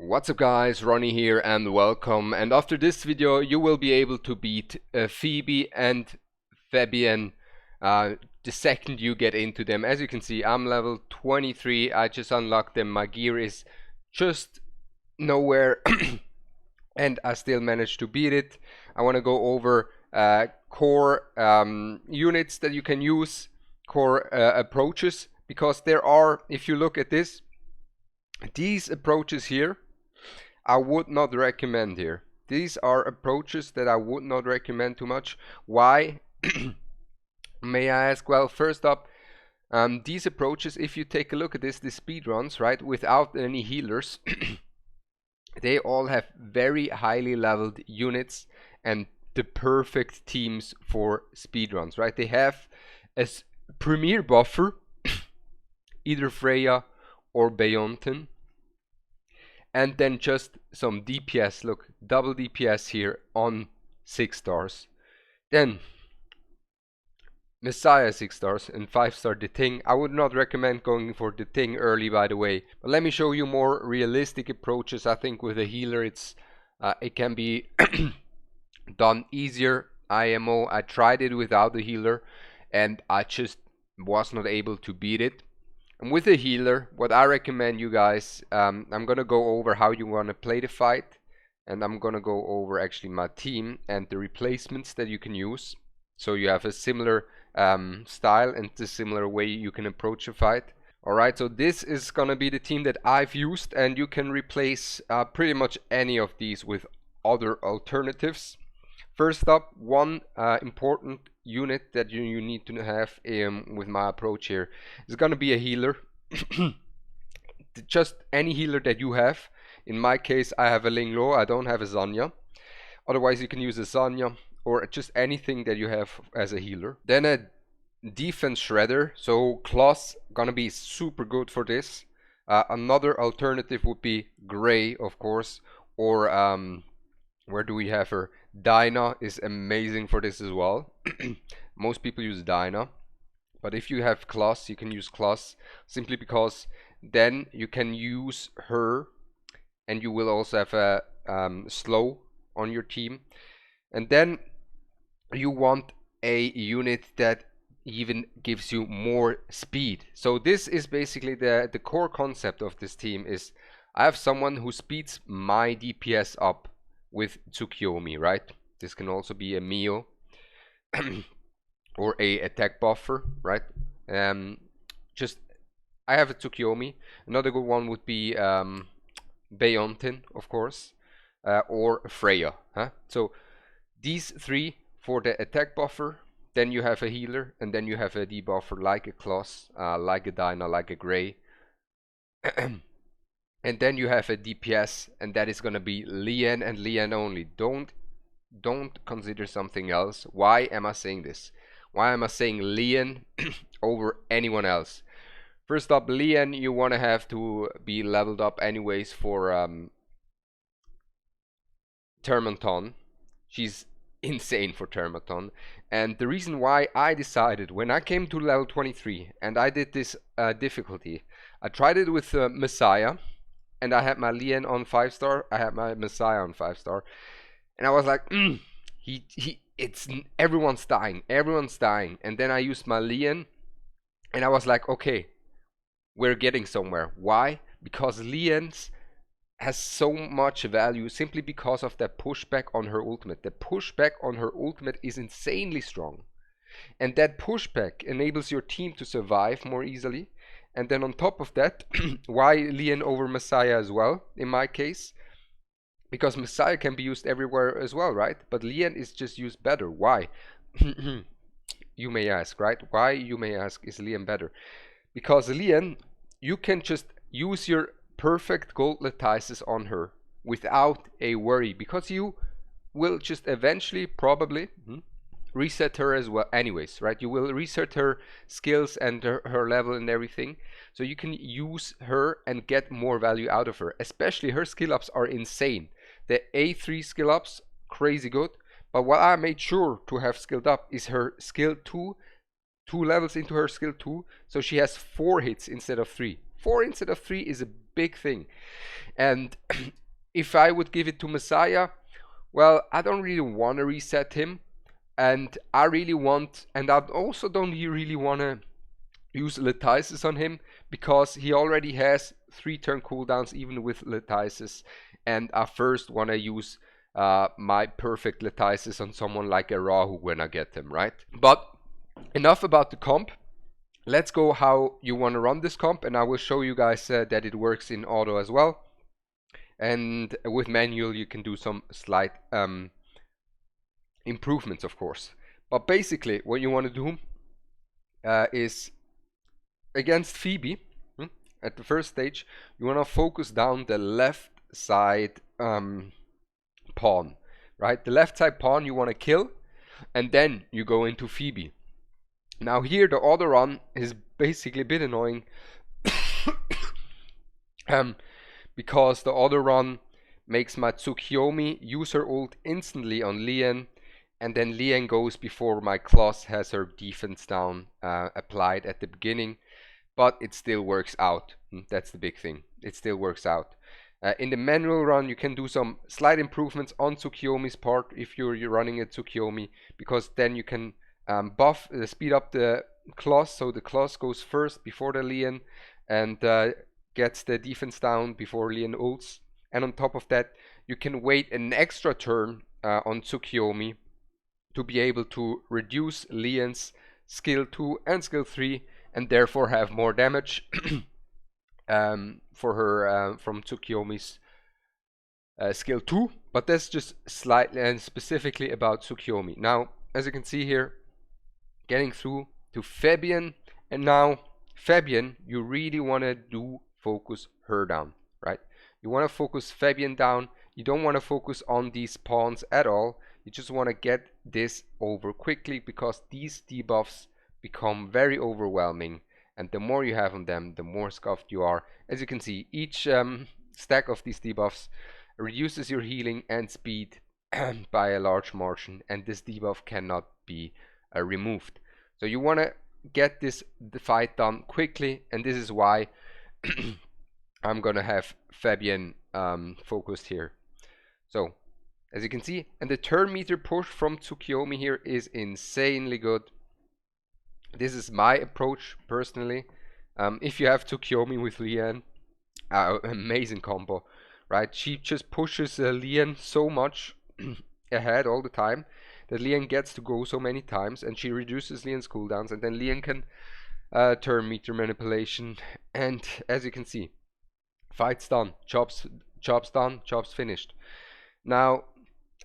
What's up guys, Ronnie here and welcome. And after this video you will be able to beat Phoebe and Febian the second you get into them. As you can see, I'm level 23, I just unlocked them, my gear is just nowhere and I still managed to beat it. I want to go over core units that you can use, core approaches, because there are, if you look at this, these approaches here I would not recommend here. These are approaches that I would not recommend too much. Why? May I ask? Well, first up, these approaches, if you take a look at this, the speed runs, right, without any healers, they all have very highly leveled units and the perfect teams for speed runs, right? They have a premier buffer, either Freya or Beonten, and then just some DPS. Look, double DPS here on 6 stars. Then Messiah 6 stars and 5-star the Thing. I would not recommend going for the Thing early, by the way, but let me show you more realistic approaches. I think with a healer it can be done easier. IMO, I tried it without the healer and I just was not able to beat it. And with a healer, what I recommend you guys, I'm gonna go over how you wanna play the fight, and I'm gonna go over actually my team and the replacements that you can use, so you have a similar style and a similar way you can approach a fight. Alright, so this is gonna be the team that I've used, and you can replace pretty much any of these with other alternatives. First up, one important unit that you need to have with my approach here is going to be a healer. Just any healer that you have. In my case, I have a Linglo, I don't have a Zanya. Otherwise, you can use a Zanya or just anything that you have as a healer. Then a defense shredder, so Kloss gonna be super good for this. Another alternative would be Grey, of course, or where do we have her? Dinah is amazing for this as well. Most people use Dinah, but if you have Kloss, you can use Kloss, simply because then you can use her and you will also have a slow on your team. And then you want a unit that even gives you more speed. So this is basically the core concept of this team is I have someone who speeds my DPS up with Tsukiyomi, right? This can also be a Mio or a attack buffer, right? Just I have a Tsukiyomi. Another good one would be Beonten, of course, or Freya. So these three for the attack buffer. Then you have a healer, and then you have a debuffer like a Kloss, like a Dinah, like a Grey. And then you have a DPS, and that is gonna be Lian and Lian only. Don't consider something else. Why am I saying this? Why am I saying Lian over anyone else? First up, Lian, you wanna have to be leveled up anyways for Termaton. She's insane for Termaton. And the reason why I decided when I came to level 23 and I did this difficulty, I tried it with Messiah. And I had my Lian on 5-star, I had my Messiah on 5-star, and I was like, everyone's dying, and then I used my Lian, and I was like, okay, we're getting somewhere. Why? Because Lian's has so much value simply because of that pushback on her ultimate. The pushback on her ultimate is insanely strong, and that pushback enables your team to survive more easily. And then on top of that, why Lian over Messiah as well, in my case? Because Messiah can be used everywhere as well, right? But Lian is just used better. Why? You may ask, right? Why, you may ask, is Lian better? Because Lian, you can just use your perfect gold lattices on her without a worry. Because you will just eventually, probably, reset her as well anyways, right? You will reset her skills and her level and everything, so you can use her and get more value out of her. Especially her skill ups are insane. The A3 skill ups, crazy good, but what I made sure to have skilled up is her skill 2 levels into her skill 2, so she has 4 hits instead of 3. 4 instead of 3 is a big thing. And if I would give it to Messiah, well, I don't really want to reset him, and I really want, and I also don't really want to use Letisis on him, because he already has 3 turn cooldowns even with Letisis, and I first want to use my perfect Letisis on someone like a Rahu when I get him, right? But enough about the comp. Let's go how you want to run this comp, and I will show you guys that it works in auto as well. And with manual you can do some slight improvements, of course. But basically what you want to do is against Phoebe, at the first stage, you want to focus down the left side pawn, right? The left side pawn you want to kill, and then you go into Phoebe. Now here the auto run is basically a bit annoying because the auto run makes my Tsukiyomi use her ult instantly on Lian, and then Lian goes before my Kloss has her defense down applied at the beginning. But it still works out. That's the big thing. It still works out. In the manual run, you can do some slight improvements on Tsukiyomi's part if you're running a Tsukiyomi, because then you can speed up the Kloss, so the Kloss goes first before the Lian and gets the defense down before Lian ults. And on top of that, you can wait an extra turn on Tsukiyomi to be able to reduce Lian's skill 2 and skill 3, and therefore have more damage for her from Tsukiyomi's skill 2. But that's just slightly and specifically about Tsukiyomi. Now, as you can see here, getting through to Febian, and now Febian, you really want to focus her down, right? You want to focus Febian down. You don't want to focus on these pawns at all. You just want to get this over quickly, because these debuffs become very overwhelming, and the more you have on them, the more scuffed you are. As you can see, each stack of these debuffs reduces your healing and speed by a large margin, and this debuff cannot be removed. So you want to get the fight done quickly, and this is why I'm gonna have Febian focused here. So as you can see, and the turn meter push from Tsukiyomi here is insanely good. This is my approach personally. If you have Tsukiyomi with Lian, amazing combo, right? She just pushes Lian so much ahead all the time that Lian gets to go so many times, and she reduces Lian's cooldowns, and then Lian can turn meter manipulation, and as you can see, fight's done, job's done, job's finished. Now,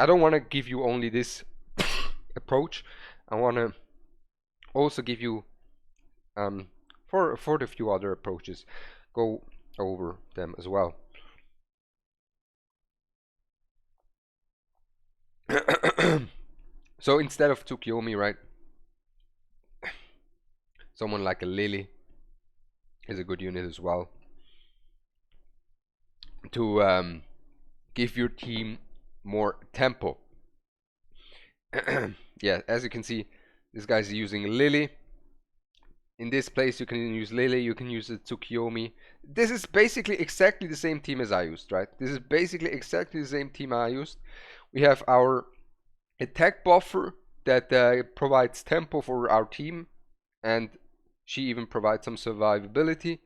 I don't want to give you only this approach. I want to also give you for the few other approaches, go over them as well. So instead of Tsukiyomi, right, someone like a Lily is a good unit as well to give your team more tempo. Yeah, as you can see, this guy's using Lily. In this place you can use Lily, you can use a Tsukiyomi. This is basically exactly the same team as I used, right? This is basically exactly the same team I used. We have our attack buffer that provides tempo for our team, and she even provides some survivability.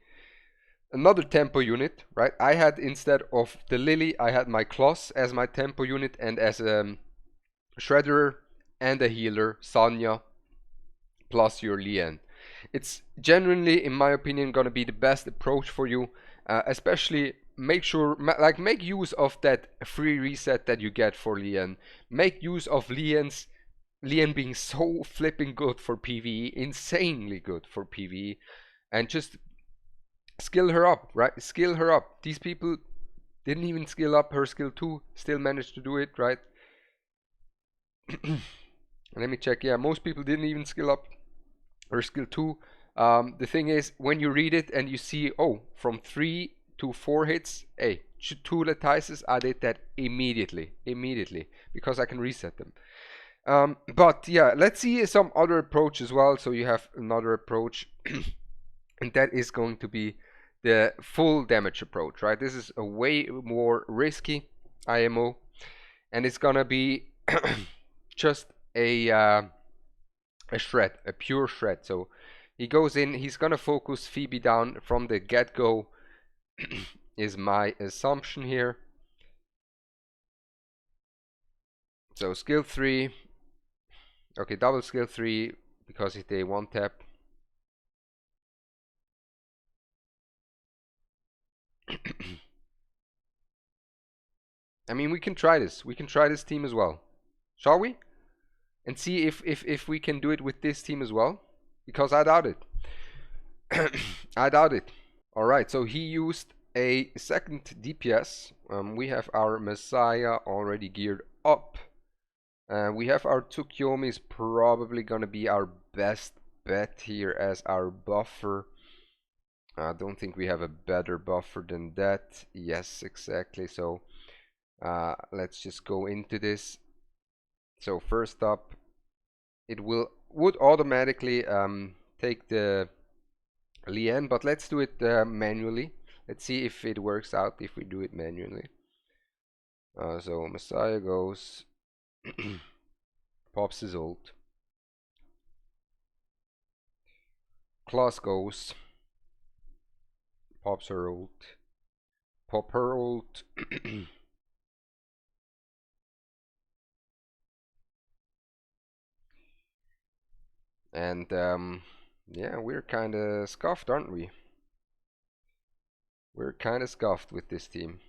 Another tempo unit, right? I had, instead of the Lily, I had my Kloss as my tempo unit, and as a Shredder and a healer, Sanya, plus your Lian. It's genuinely, in my opinion, gonna be the best approach for you. Especially make use of that free reset that you get for Lian. Make use of Lian being so flipping good for PvE, insanely good for PvE, and just skill her up, right? Skill her up. These people didn't even skill up her skill 2, still managed to do it, right? Let me check. Yeah, most people didn't even skill up her skill 2. The thing is, when you read it and you see, oh, from 3 to 4 hits, hey, 2 Letices, I did that immediately, because I can reset them. But yeah, let's see some other approach as well. So you have another approach, and that is going to be the full damage approach, right? This is a way more risky IMO, and it's gonna be just a shred, a pure shred. So he goes in, he's gonna focus Phoebe down from the get-go, is my assumption here. So skill 3, okay, double skill 3 because they one tap. I mean, we can try this. We can try this team as well, shall we? And see if we can do it with this team as well, because I doubt it. I doubt it. All right, so he used a second DPS. We have our Messiah already geared up. We have our Tsukuyomi is probably gonna be our best bet here as our buffer. I don't think we have a better buffer than that. Yes, exactly. So let's just go into this. So first up, it would automatically take the Lien, but let's do it manually. Let's see if it works out if we do it manually. So Messiah goes, pops his ult. Class goes, pops her ult, pop her ult. And yeah, we're kind of scuffed, aren't we? We're kind of scuffed with this team.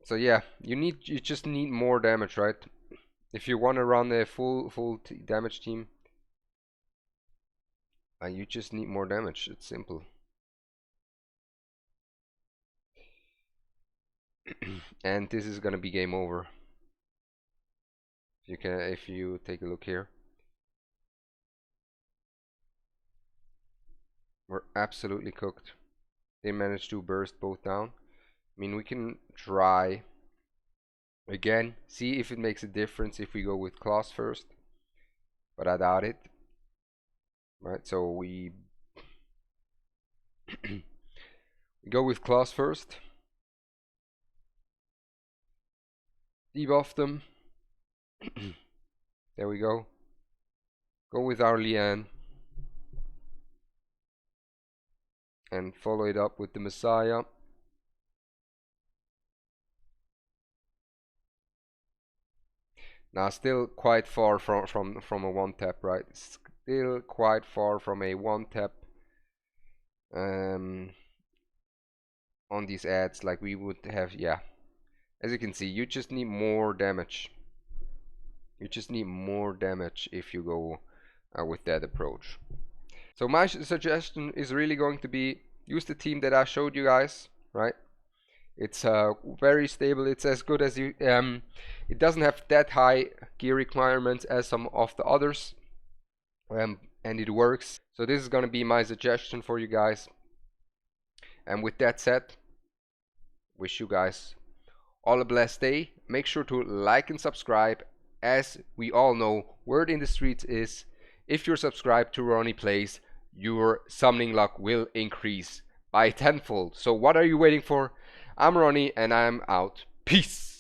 So yeah, you just need more damage, right? If you want to run a full damage team, you just need more damage. It's simple. And this is gonna be game over. If you take a look here, we're absolutely cooked. They managed to burst both down. I mean, we can try again, see if it makes a difference if we go with class first, but I doubt it. Right, so we go with class first, debuff them. There we go. Go with our Lian and follow it up with the Messiah. Now still quite far from a one tap, right? Still quite far from a one tap on these ads like we would have. Yeah, as you can see, you just need more damage. You just need more damage if you go with that approach. So my suggestion is really going to be use the team that I showed you guys, right? It's very stable. It's as good as you. It doesn't have that high gear requirements as some of the others, and it works. So this is gonna be my suggestion for you guys. And with that said, wish you guys all a blessed day. Make sure to like and subscribe. As we all know, word in the streets is if you're subscribed to Ronnie Plays, your summoning luck will increase by tenfold. So what are you waiting for? I'm Ronnie and I'm out. Peace.